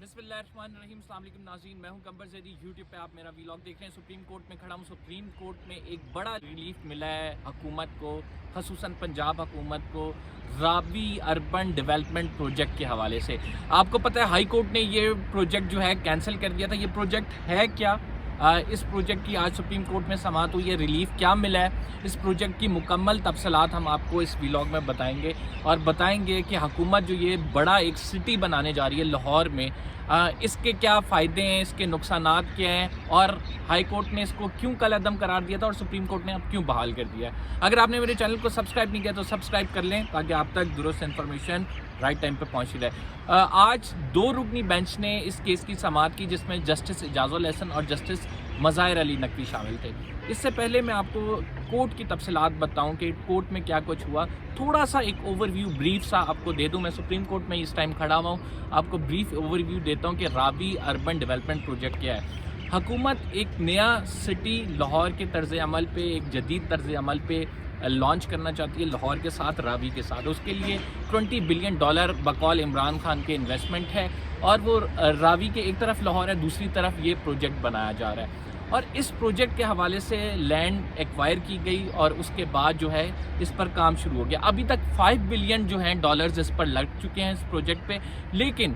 बिस्मिल्लाहिर्रहमानिर्रहीम। अस्सलाम वालेकुम नाज़रीन, मैं हूं कंबर ज़ैदी। यूट्यूब पे आप मेरा व्लॉग देख रहे हैं। सुप्रीम कोर्ट में खड़ा हूं। सुप्रीम कोर्ट में एक बड़ा रिलीफ मिला है हुकूमत को, ख़ुसूसन पंजाब हुकूमत को, रावी अर्बन डेवलपमेंट प्रोजेक्ट के हवाले से। आपको पता है हाई कोर्ट ने ये प्रोजेक्ट जो है कैंसिल कर दिया था। ये प्रोजेक्ट है क्या? इस प्रोजेक्ट की आज सुप्रीम कोर्ट में समाअत हुई है। रिलीफ क्या मिला है, इस प्रोजेक्ट की मुकम्मल तफसीलात हम आपको इस व्लॉग में बताएंगे और बताएंगे कि हुकूमत जो ये बड़ा एक सिटी बनाने जा रही है लाहौर में, इसके क्या फ़ायदे हैं, इसके नुकसानात क्या हैं और हाई कोर्ट ने इसको क्यों कलअदम करार दिया था और सुप्रीम कोर्ट ने अब क्यों बहाल कर दिया है। अगर आपने मेरे चैनल को सब्सक्राइब नहीं किया तो सब्सक्राइब कर लें ताकि आप तक दुरुस्त इन्फॉर्मेशन राइट टाइम पे पहुंची रहे। आज दो रुकनी बेंच ने इस केस की समाअत की जिसमें जस्टिस इजाज़ुल हसन और जस्टिस मज़ाहिर अली नकवी शामिल थे। इससे पहले मैं आपको कोर्ट की तफसीलात बताऊं कि कोर्ट में क्या कुछ हुआ, थोड़ा सा एक ओवरव्यू ब्रीफ सा आपको दे दूं। मैं सुप्रीम कोर्ट में इस टाइम खड़ा हुआ हूं, आपको ब्रीफ ओवरव्यू देता हूं कि रावी अर्बन डेवलपमेंट प्रोजेक्ट क्या है। हुकूमत एक नया सिटी लाहौर के तर्ज़ अमल पे, एक जदीद तर्ज़ अमल पे लॉन्च करना चाहती है लाहौर के साथ, रावी के साथ। उसके लिए $20 बिलियन बकौल इमरान खान के इन्वेस्टमेंट है और वो रावी के एक तरफ लाहौर है, दूसरी तरफ ये प्रोजेक्ट बनाया जा रहा है। और इस प्रोजेक्ट के हवाले से लैंड एक्वायर की गई और उसके बाद जो है इस पर काम शुरू हो गया। अभी तक $5 बिलियन जो हैं डॉलर्स इस पर लग चुके हैं इस प्रोजेक्ट पे। लेकिन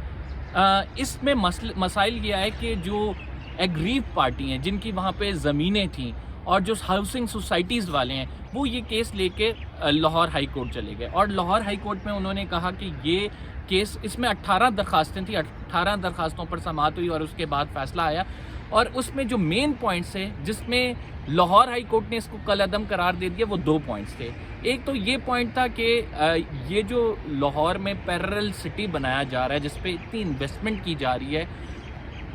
इसमें मसाइल ये है कि जो एग्रीव पार्टी हैं जिनकी वहाँ पे ज़मीनें थीं और जो हाउसिंग सोसाइटीज़ वाले हैं वो ये केस लेके लाहौर हाई कोर्ट चले गए और लाहौर हाई कोर्ट में उन्होंने कहा कि ये केस, इसमें 18 दरखास्तें थी, 18 दरखास्तों पर समाअत हुई और उसके बाद फैसला आया। और उसमें जो मेन पॉइंट्स है जिसमें लाहौर हाई कोर्ट ने इसको कलअदम करार दे दिया वो 2 पॉइंट्स थे। एक तो ये पॉइंट था कि ये जो लाहौर में पैरेलल सिटी बनाया जा रहा है जिस पे इतनी इन्वेस्टमेंट की जा रही है,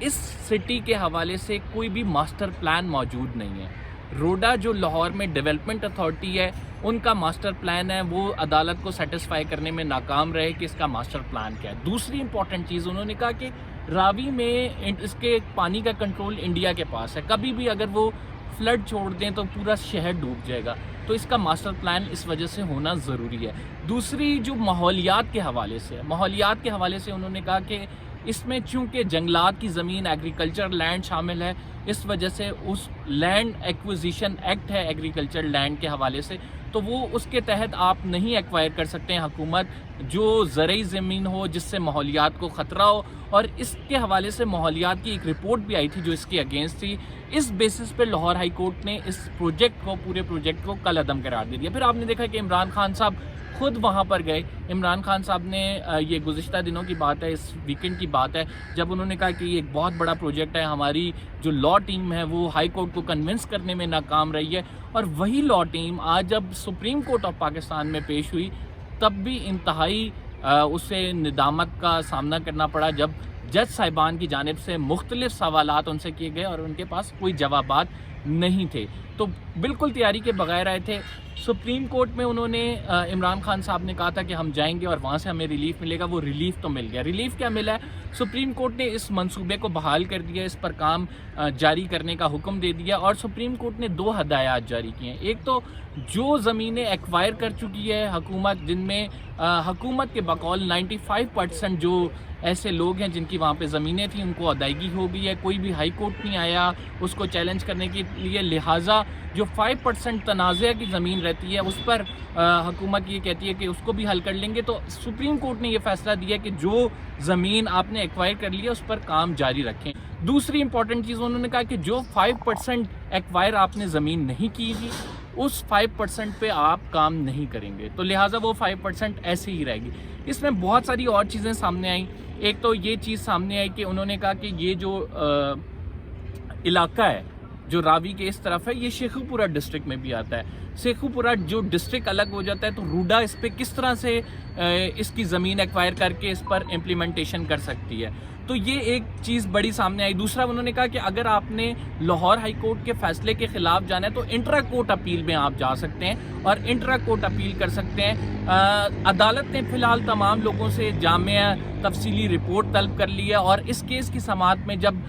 इस सिटी के हवाले से कोई भी मास्टर प्लान मौजूद नहीं है। रोडा जो लाहौर में डेवलपमेंट अथॉरिटी है उनका मास्टर प्लान है, वो अदालत को सेटिस्फाई करने में नाकाम रहे कि इसका मास्टर प्लान क्या है। दूसरी इंपॉर्टेंट चीज़ उन्होंने कहा कि रावी में इसके पानी का कंट्रोल इंडिया के पास है, कभी भी अगर वो फ्लड छोड़ दें तो पूरा शहर डूब जाएगा, तो इसका मास्टर प्लान इस वजह से होना ज़रूरी है। दूसरी जो माहौलियात के हवाले से है, माहौलियात के हवाले से उन्होंने कहा कि इसमें चूँकि जंगलात की ज़मीन, एग्रीकल्चर लैंड शामिल है, इस वजह से उस लैंड एक्विजिशन एक्ट है एग्रीकल्चर लैंड के हवाले से, तो वो उसके तहत आप नहीं एक्वायर कर सकते हैं हुकूमत जो ज़रई ज़मीन हो जिससे माहौलियात को ख़तरा हो। और इसके हवाले से माहौलियात की एक रिपोर्ट भी आई थी जो इसके अगेंस्ट थी। इस बेसिस पे लाहौर हाई कोर्ट ने इस प्रोजेक्ट को, पूरे प्रोजेक्ट को कलअदम करार दे दिया। फिर आपने देखा कि इमरान खान साहब खुद वहाँ पर गए। इमरान खान साहब ने ये गुज़िश्ता दिनों की बात है, इस वीकेंड की बात है, जब उन्होंने कहा कि ये एक बहुत बड़ा प्रोजेक्ट है, हमारी जो लॉ टीम है वो हाई कोर्ट को कन्विंस करने में नाकाम रही है। और वही लॉ टीम आज जब सुप्रीम कोर्ट ऑफ पाकिस्तान में पेश हुई तब भी इंतहाई उसे निदामत का सामना करना पड़ा जब जज साहिबान की जानिब से मुख्तलिफ सवालात उनसे किए गए और उनके पास कोई जवाबात नहीं थे, तो बिल्कुल तैयारी के बगैर आए थे। सुप्रीम कोर्ट में उन्होंने इमरान खान साहब ने कहा था कि हम जाएंगे और वहाँ से हमें रिलीफ मिलेगा, वो रिलीफ तो मिल गया। रिलीफ क्या मिला है? सुप्रीम कोर्ट ने इस मंसूबे को बहाल कर दिया, इस पर काम जारी करने का हुक्म दे दिया और सुप्रीम कोर्ट ने 2 हदायत जारी किए हैं। एक तो जो ज़मीनें एक्वायर कर चुकी है हुकूमत, जिनमें हुकूमत के बकौल 95% जो ऐसे लोग हैं जिनकी वहाँ पे ज़मीनें थी उनको अदायगी हो गई है, कोई भी हाई कोर्ट नहीं आया उसको चैलेंज करने के लिए। लिहाजा जो 5% तनाज़ा की ज़मीन रहती है उस पर हुकूमत ये कहती है कि उसको भी हल कर लेंगे। तो सुप्रीम कोर्ट ने ये फैसला दिया कि जो ज़मीन आपने एक्वायर कर लिया उस पर काम जारी रखें। दूसरी इंपॉर्टेंट चीज़ उन्होंने कहा कि जो 5% एक्वायर आपने ज़मीन नहीं की थी उस 5% पे आप काम नहीं करेंगे, तो लिहाजा वो 5% ऐसे ही रहेगी। इसमें बहुत सारी और चीज़ें सामने आई। एक तो ये चीज़ सामने आई कि उन्होंने कहा कि ये जो इलाका है जो रावी के इस तरफ है ये शेखुपुरा डिस्ट्रिक्ट में भी आता है। शेखुपुरा जो डिस्ट्रिक्ट अलग हो जाता है तो रूडा इस पर किस तरह से इसकी ज़मीन एक्वायर करके इस पर इम्प्लीमेंटेशन कर सकती है, तो ये एक चीज़ बड़ी सामने आई। दूसरा उन्होंने कहा कि अगर आपने लाहौर हाई कोर्ट के फैसले के ख़िलाफ़ जाना है तो इंट्रा कोर्ट अपील में आप जा सकते हैं और इंट्रा कोर्ट अपील कर सकते हैं। अदालत ने फ़िलहाल तमाम लोगों से जामिया तफसीली रिपोर्ट तलब कर ली है और इस केस की समाअत में जब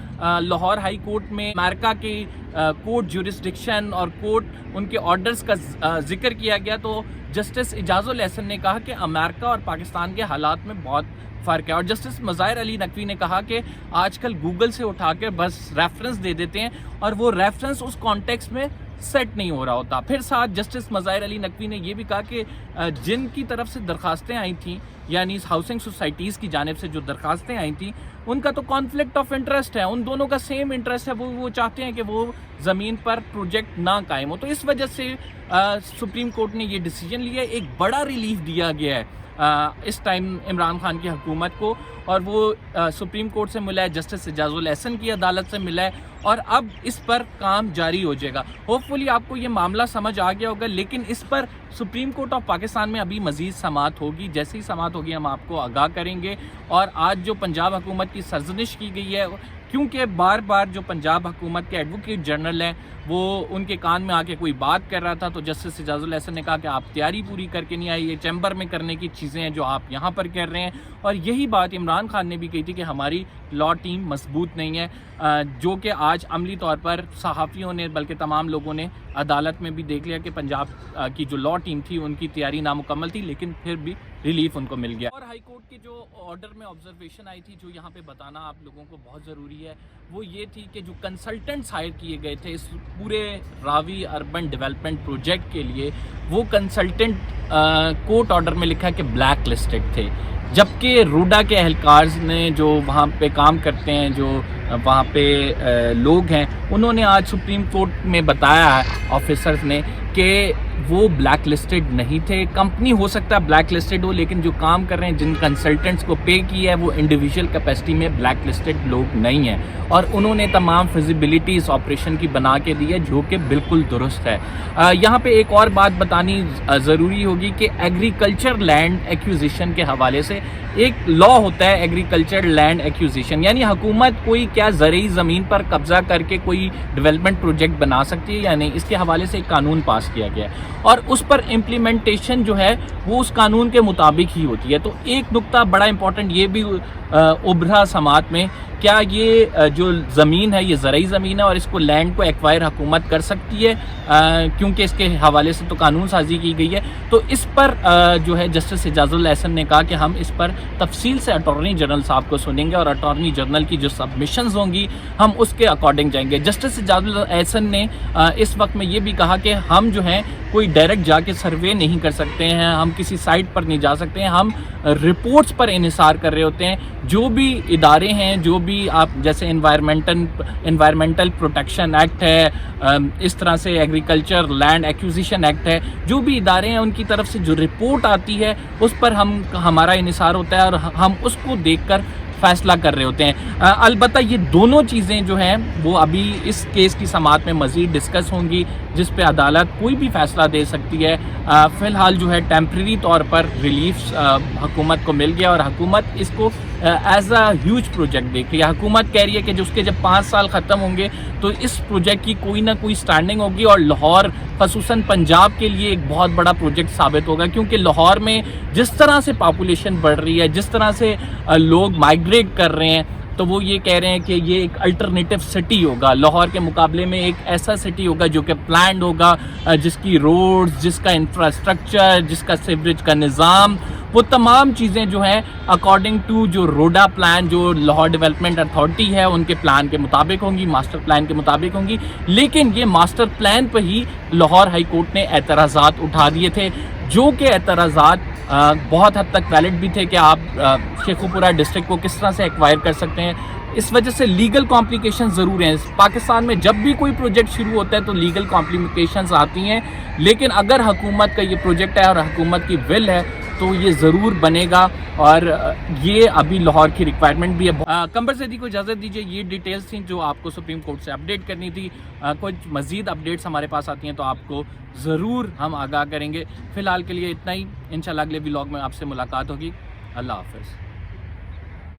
लाहौर हाई कोर्ट में अमेरिका के कोर्ट जुरिस्डिक्शन और कोर्ट उनके ऑर्डर्स का जिक्र किया गया तो जस्टिस इजाज़ुल हसन ने कहा कि अमेरिका और पाकिस्तान के हालात में बहुत فرق ہے. اور جسٹس مظاہر علی نقوی نے کہا کہ آج کل گوگل سے اٹھا کے بس ریفرنس دے دیتے ہیں اور وہ ریفرنس اس کانٹیکسٹ میں سیٹ نہیں ہو رہا ہوتا. پھر ساتھ جسٹس مظاہر علی نقوی نے یہ بھی کہا کہ جن کی طرف سے درخواستیں آئی تھیں, یعنی ہاؤسنگ سوسائٹیز کی جانب سے جو درخواستیں آئی تھیں, ان کا تو کانفلکٹ آف انٹرسٹ ہے, ان دونوں کا سیم انٹرسٹ ہے, وہ چاہتے ہیں کہ وہ زمین پر پروجیکٹ نہ قائم ہو. تو اس وجہ سے سپریم کورٹ نے یہ ڈیسیجن لیا, ایک بڑا ریلیف دیا گیا ہے اس ٹائم عمران خان کی حکومت کو, اور وہ سپریم کورٹ سے ملا ہے, جسٹس اعجاز الاحسن کی عدالت سے ملا ہے, اور اب اس پر کام جاری ہو جائے گا. ہوپ فلی آپ کو یہ معاملہ سمجھ آ گیا ہوگا, لیکن اس پر سپریم کورٹ آف پاکستان میں ابھی مزید سماعت ہوگی. جیسی سماعت ہوگی ہم آپ کو آگاہ کریں گے. اور آج جو پنجاب حکومت کی سرزنش کی گئی ہے, کیونکہ بار بار جو پنجاب حکومت کے ایڈوکیٹ جنرل ہیں وہ ان کے کان میں آ کے کوئی بات کر رہا تھا, تو جسٹس اعجاز الاحسن نے کہا کہ آپ تیاری پوری کر کے نہیں آئے, یہ چیمبر میں کرنے کی چیزیں ہیں جو آپ یہاں پر کر رہے ہیں. اور یہی بات عمران خان نے بھی کہی تھی کہ ہماری لا ٹیم مضبوط نہیں ہے, جو کہ آج عملی طور پر صحافیوں نے بلکہ تمام لوگوں نے عدالت میں بھی دیکھ لیا کہ پنجاب کی جو لا ٹیم تھی ان کی تیاری نامکمل تھی, لیکن پھر بھی ریلیف ان کو مل گیا. اور ہائی کورٹ کی جو آرڈر میں آبزرویشن آئی تھی, جو یہاں پہ بتانا آپ لوگوں کو بہت ضروری ہے, وہ یہ تھی کہ جو کنسلٹنٹس ہائر کیے گئے تھے اس پورے راوی اربن ڈیولپمنٹ پروجیکٹ کے لیے, وہ کنسلٹنٹ کورٹ آرڈر میں لکھا کہ بلیک لسٹڈ تھے, جبکہ روڈا کے اہلکارز نے جو وہاں پہ کام کرتے ہیں, جو وہاں پہ لوگ ہیں, انہوں نے آج سپریم کورٹ میں بتایا ہے آفیسرز نے کہ وہ بلیک لسٹڈ نہیں تھے. کمپنی ہو سکتا ہے بلیک لسٹڈ ہو, لیکن جو کام کر رہے ہیں, جن کنسلٹنٹس کو پے کیا ہے, وہ انڈیویجول کیپیسٹی میں بلیک لسٹڈ لوگ نہیں ہیں, اور انہوں نے تمام فیزیبلٹی اس آپریشن کی بنا کے دی ہے, جو کہ بالکل درست ہے. یہاں پہ ایک اور بات بتانی ضروری ہوگی کہ ایگریکلچر لینڈ ایکوزیشن کے حوالے سے ایک لا ہوتا ہے, ایگریکلچر لینڈ ایکوزیشن, یعنی حکومت کوئی کیا زرعی زمین پر قبضہ کر کے کوئی ڈیولپمنٹ پروجیکٹ بنا سکتی ہے یا نہیں, اس کے حوالے سے ایک قانون پاس کیا گیا ہے, اور اس پر امپلیمنٹیشن جو ہے وہ اس قانون کے مطابق ہی ہوتی ہے. تو ایک نقطہ بڑا امپورٹنٹ یہ بھی ابھرا سماعت میں, کیا یہ جو زمین ہے یہ زرعی زمین ہے اور اس کو لینڈ کو ایکوائر حکومت کر سکتی ہے, کیونکہ اس کے حوالے سے تو قانون سازی کی گئی ہے. تو اس پر جو ہے جسٹس اعجاز الاحسن نے کہا کہ ہم اس پر تفصیل سے اٹارنی جنرل صاحب کو سنیں گے, اور اٹارنی جنرل کی جو سبمیشنز ہوں گی ہم اس کے اکارڈنگ جائیں گے. جسٹس اعجاز الاحسن نے اس وقت میں یہ بھی کہا کہ ہم جو ہیں کوئی ڈائریکٹ جا کے سروے نہیں کر سکتے ہیں, ہم کسی سائٹ پر نہیں جا سکتے ہیں, ہم رپورٹس پر انحصار کر رہے ہوتے ہیں. جو بھی ادارے ہیں, جو بھی آپ جیسے انوائرمنٹل پروٹیکشن ایکٹ ہے, اس طرح سے ایگریکلچر لینڈ ایکوزیشن ایکٹ ہے, جو بھی ادارے ہیں ان کی طرف سے جو رپورٹ آتی ہے اس پر ہمارا انحصار ہوتا ہے, اور ہم اس کو دیکھ کر فیصلہ کر رہے ہوتے ہیں. البتہ یہ دونوں چیزیں جو ہیں وہ ابھی اس کیس کی سماعت میں مزید ڈسکس ہوں گی, جس پہ عدالت کوئی بھی فیصلہ دے سکتی ہے. فی الحال جو ہے ٹیمپریری طور پر ریلیف حکومت کو مل گیا, اور حکومت اس کو ایز اے ہیوج پروجیکٹ دیکھ رہی ہے. حکومت کہہ رہی ہے کہ جو اس کے جب 5 سال ختم ہوں گے تو اس پروجیکٹ کی کوئی نہ کوئی سٹینڈنگ ہوگی, اور لاہور خصوصاً پنجاب کے لیے ایک بہت بڑا پروجیکٹ ثابت ہوگا, کیونکہ لاہور میں جس طرح سے پاپولیشن بڑھ رہی ہے, جس طرح سے لوگ مائیگریٹ کر رہے ہیں, تو وہ یہ کہہ رہے ہیں کہ یہ ایک الٹرنیٹیو سٹی ہوگا. لاہور کے مقابلے میں ایک ایسا سٹی ہوگا جو کہ پلانڈ ہوگا, جس کی روڈز, جس کا انفراسٹرکچر, جس کا سیوریج کا نظام, وہ تمام چیزیں جو ہیں اکارڈنگ ٹو جو روڈا پلان, جو لاہور ڈیولپمنٹ اتھارٹی ہے ان کے پلان کے مطابق ہوں گی, ماسٹر پلان کے مطابق ہوں گی. لیکن یہ ماسٹر پلان پہ ہی لاہور ہائی کورٹ نے اعتراضات اٹھا دیے تھے, جو کہ اعتراضات بہت حد تک ویلڈ بھی تھے کہ آپ شیخوپورہ ڈسٹرکٹ کو کس طرح سے ایکوائر کر سکتے ہیں. اس وجہ سے لیگل کمپلیکیشن ضرور ہیں. پاکستان میں جب بھی کوئی پروجیکٹ شروع ہوتا ہے تو لیگل کمپلیکیشنز آتی ہیں, لیکن اگر حکومت کا یہ پروجیکٹ ہے اور حکومت کی ول ہے تو یہ ضرور بنے گا, اور یہ ابھی لاہور کی ریکوائرمنٹ بھی ہے. قمبر زیدی کو اجازت دیجیے, یہ ڈیٹیلز تھیں جو آپ کو سپریم کورٹ سے اپڈیٹ کرنی تھی. کچھ مزید اپڈیٹس ہمارے پاس آتی ہیں تو آپ کو ضرور ہم آگاہ کریں گے. فی الحال کے لیے اتنا ہی, انشاءاللہ اگلے ولاگ میں آپ سے ملاقات ہوگی. اللہ حافظ.